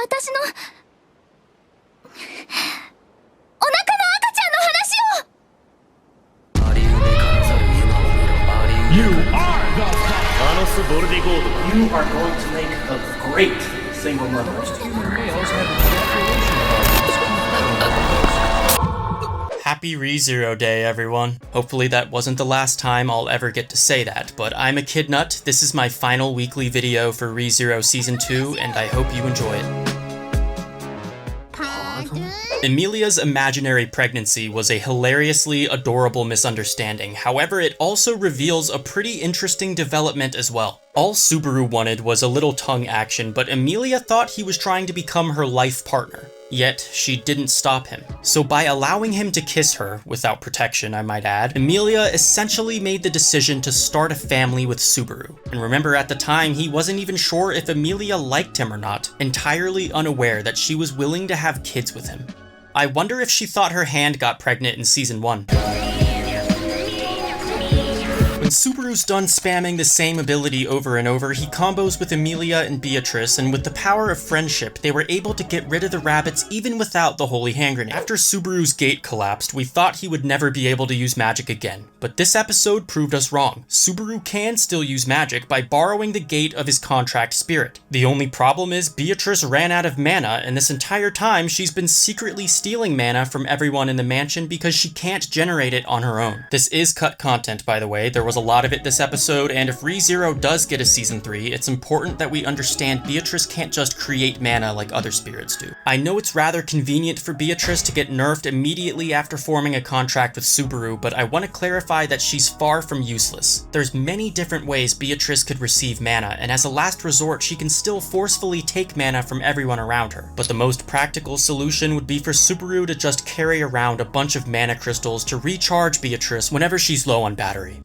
私のお腹の赤ちゃんの話を。 You are the You are going to make a great single mother. Happy ReZero Day, everyone. Hopefully that wasn't the last time I'll ever get to say that, but I'm Echidnut. This is my final weekly video for ReZero Season 2, and I hope you enjoy it. Emilia's imaginary pregnancy was a hilariously adorable misunderstanding. However, it also reveals a pretty interesting development as well. All Subaru wanted was a little tongue action, but Emilia thought he was trying to become her life partner. Yet, she didn't stop him. So by allowing him to kiss her, without protection I might add, Emilia essentially made the decision to start a family with Subaru. And remember, at the time, he wasn't even sure if Emilia liked him or not, entirely unaware that she was willing to have kids with him. I wonder if she thought her hand got pregnant in Season 1. When Subaru's done spamming the same ability over and over, he combos with Emilia and Beatrice, and with the power of friendship, they were able to get rid of the rabbits even without the holy hand grenade. After Subaru's gate collapsed, we thought he would never be able to use magic again. But this episode proved us wrong. Subaru can still use magic by borrowing the gate of his contract spirit. The only problem is Beatrice ran out of mana, and this entire time she's been secretly stealing mana from everyone in the mansion because she can't generate it on her own. This is cut content, by the way. There was a lot of it this episode, and if ReZero does get a Season 3, it's important that we understand Beatrice can't just create mana like other spirits do. I know it's rather convenient for Beatrice to get nerfed immediately after forming a contract with Subaru, but I want to clarify that she's far from useless. There's many different ways Beatrice could receive mana, and as a last resort, she can still forcefully take mana from everyone around her. But the most practical solution would be for Subaru to just carry around a bunch of mana crystals to recharge Beatrice whenever she's low on battery.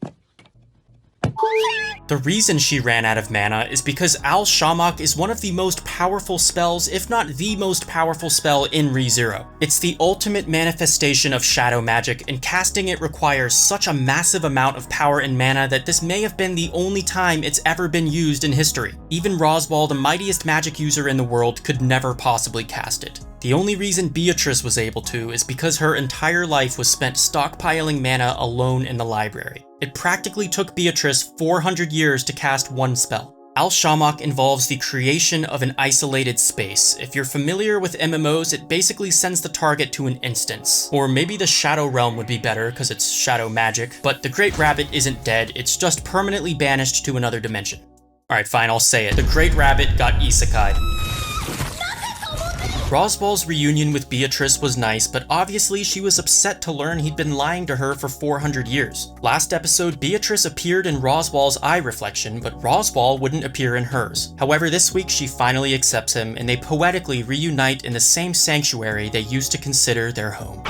The reason she ran out of mana is because Shamach is one of the most powerful spells, if not the most powerful spell in ReZero. It's the ultimate manifestation of shadow magic, and casting it requires such a massive amount of power and mana that this may have been the only time it's ever been used in history. Even Roswaal, the mightiest magic user in the world, could never possibly cast it. The only reason Beatrice was able to is because her entire life was spent stockpiling mana alone in the library. It practically took Beatrice 400 years to cast one spell. Shamach involves the creation of an isolated space. If you're familiar with MMOs, it basically sends the target to an instance. Or maybe the Shadow Realm would be better because it's shadow magic, but the Great Rabbit isn't dead, it's just permanently banished to another dimension. Alright, fine, I'll say it. The Great Rabbit got isekai'd. Roswaal's reunion with Beatrice was nice, but obviously she was upset to learn he'd been lying to her for 400 years. Last episode, Beatrice appeared in Roswaal's eye reflection, but Roswaal wouldn't appear in hers. However, this week she finally accepts him, and they poetically reunite in the same sanctuary they used to consider their home.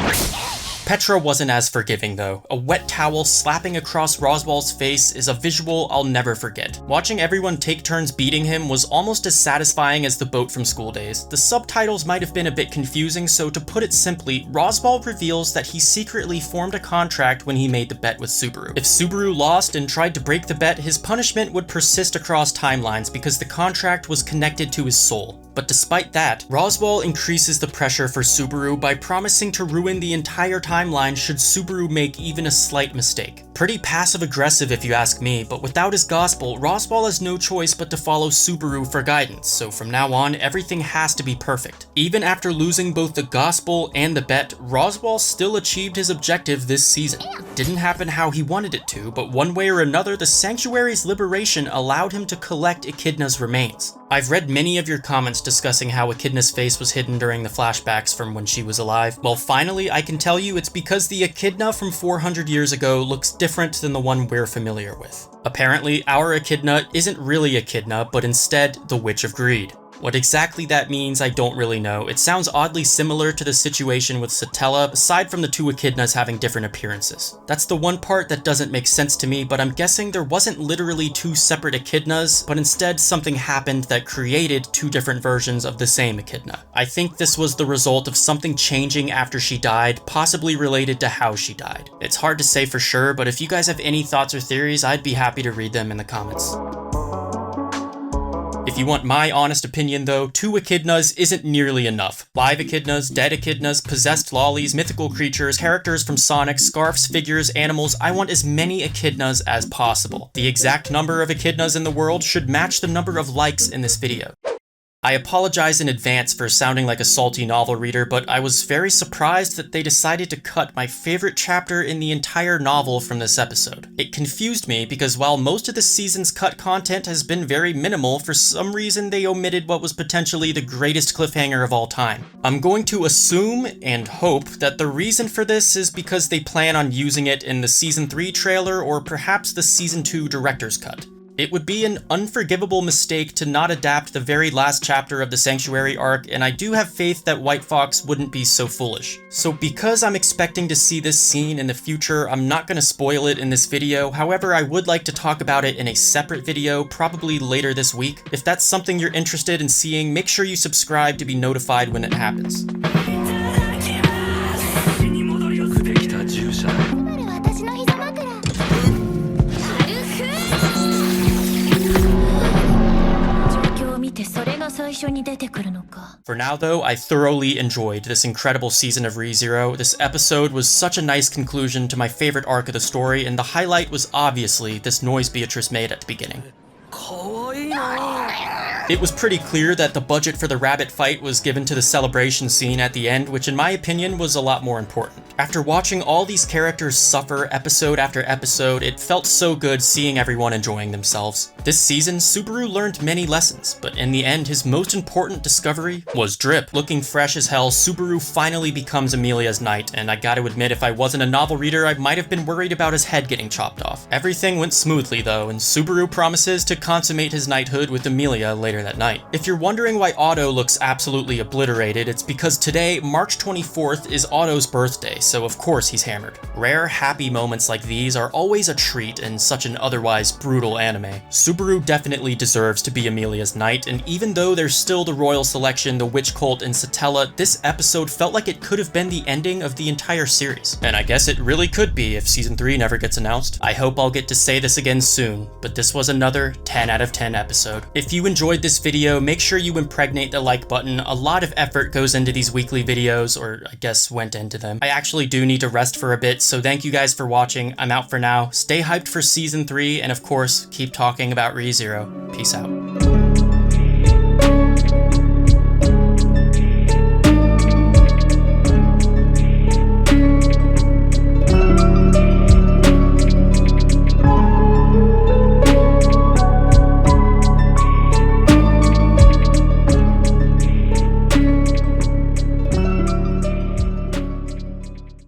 Petra wasn't as forgiving though. A wet towel slapping across Roswaal's face is a visual I'll never forget. Watching everyone take turns beating him was almost as satisfying as the boat from school days. The subtitles might have been a bit confusing, so to put it simply, Roswaal reveals that he secretly formed a contract when he made the bet with Subaru. If Subaru lost and tried to break the bet, his punishment would persist across timelines because the contract was connected to his soul. But despite that, Roswaal increases the pressure for Subaru by promising to ruin the entire timeline should Subaru make even a slight mistake. Pretty passive-aggressive if you ask me, but without his gospel, Roswaal has no choice but to follow Subaru for guidance, so from now on, everything has to be perfect. Even after losing both the gospel and the bet, Roswaal still achieved his objective this season. Didn't happen how he wanted it to, but one way or another, the Sanctuary's liberation allowed him to collect Echidna's remains. I've read many of your comments discussing how Echidna's face was hidden during the flashbacks from when she was alive. Well, finally, I can tell you it's because the Echidna from 400 years ago looks different than the one we're familiar with. Apparently, our Echidna isn't really Echidna, but instead the Witch of Greed. What exactly that means, I don't really know. It sounds oddly similar to the situation with Satella, aside from the two Echidnas having different appearances. That's the one part that doesn't make sense to me, but I'm guessing there wasn't literally two separate Echidnas, but instead something happened that created two different versions of the same Echidna. I think this was the result of something changing after she died, possibly related to how she died. It's hard to say for sure, but if you guys have any thoughts or theories, I'd be happy to read them in the comments. If you want my honest opinion though, 2 echidnas isn't nearly enough. Live echidnas, dead echidnas, possessed lollies, mythical creatures, characters from Sonic, scarfs, figures, animals, I want as many echidnas as possible. The exact number of echidnas in the world should match the number of likes in this video. I apologize in advance for sounding like a salty novel reader, but I was very surprised that they decided to cut my favorite chapter in the entire novel from this episode. It confused me because while most of the season's cut content has been very minimal, for some reason they omitted what was potentially the greatest cliffhanger of all time. I'm going to assume and hope that the reason for this is because they plan on using it in the Season 3 trailer or perhaps the Season 2 director's cut. It would be an unforgivable mistake to not adapt the very last chapter of the Sanctuary arc, and I do have faith that White Fox wouldn't be so foolish. So because I'm expecting to see this scene in the future, I'm not going to spoil it in this video. However, I would like to talk about it in a separate video, probably later this week. If that's something you're interested in seeing, make sure you subscribe to be notified when it happens. For now though, I thoroughly enjoyed this incredible season of ReZero. This episode was such a nice conclusion to my favorite arc of the story, and the highlight was obviously this noise Beatrice made at the beginning. It was pretty clear that the budget for the rabbit fight was given to the celebration scene at the end, which in my opinion was a lot more important. After watching all these characters suffer episode after episode, it felt so good seeing everyone enjoying themselves. This season, Subaru learned many lessons, but in the end, his most important discovery was drip. Looking fresh as hell, Subaru finally becomes Emilia's knight, and I gotta admit, if I wasn't a novel reader, I might have been worried about his head getting chopped off. Everything went smoothly though, and Subaru promises to consummate his knighthood with Emilia later that night. If you're wondering why Otto looks absolutely obliterated, it's because today, March 24th, is Otto's birthday, so of course he's hammered. Rare, happy moments like these are always a treat in such an otherwise brutal anime. Subaru definitely deserves to be Emilia's knight, and even though there's still the royal selection, the witch cult, and Satella, this episode felt like it could have been the ending of the entire series. And I guess it really could be if Season 3 never gets announced. I hope I'll get to say this again soon, but this was another 10 out of 10 episode. If you enjoyed this video, make sure you impregnate the like button. A lot of effort goes into these weekly videos, or I guess went into them. I actually do need to rest for a bit, so thank you guys for watching. I'm out for now. Stay hyped for Season 3, and of course, keep talking about ReZero. Peace out.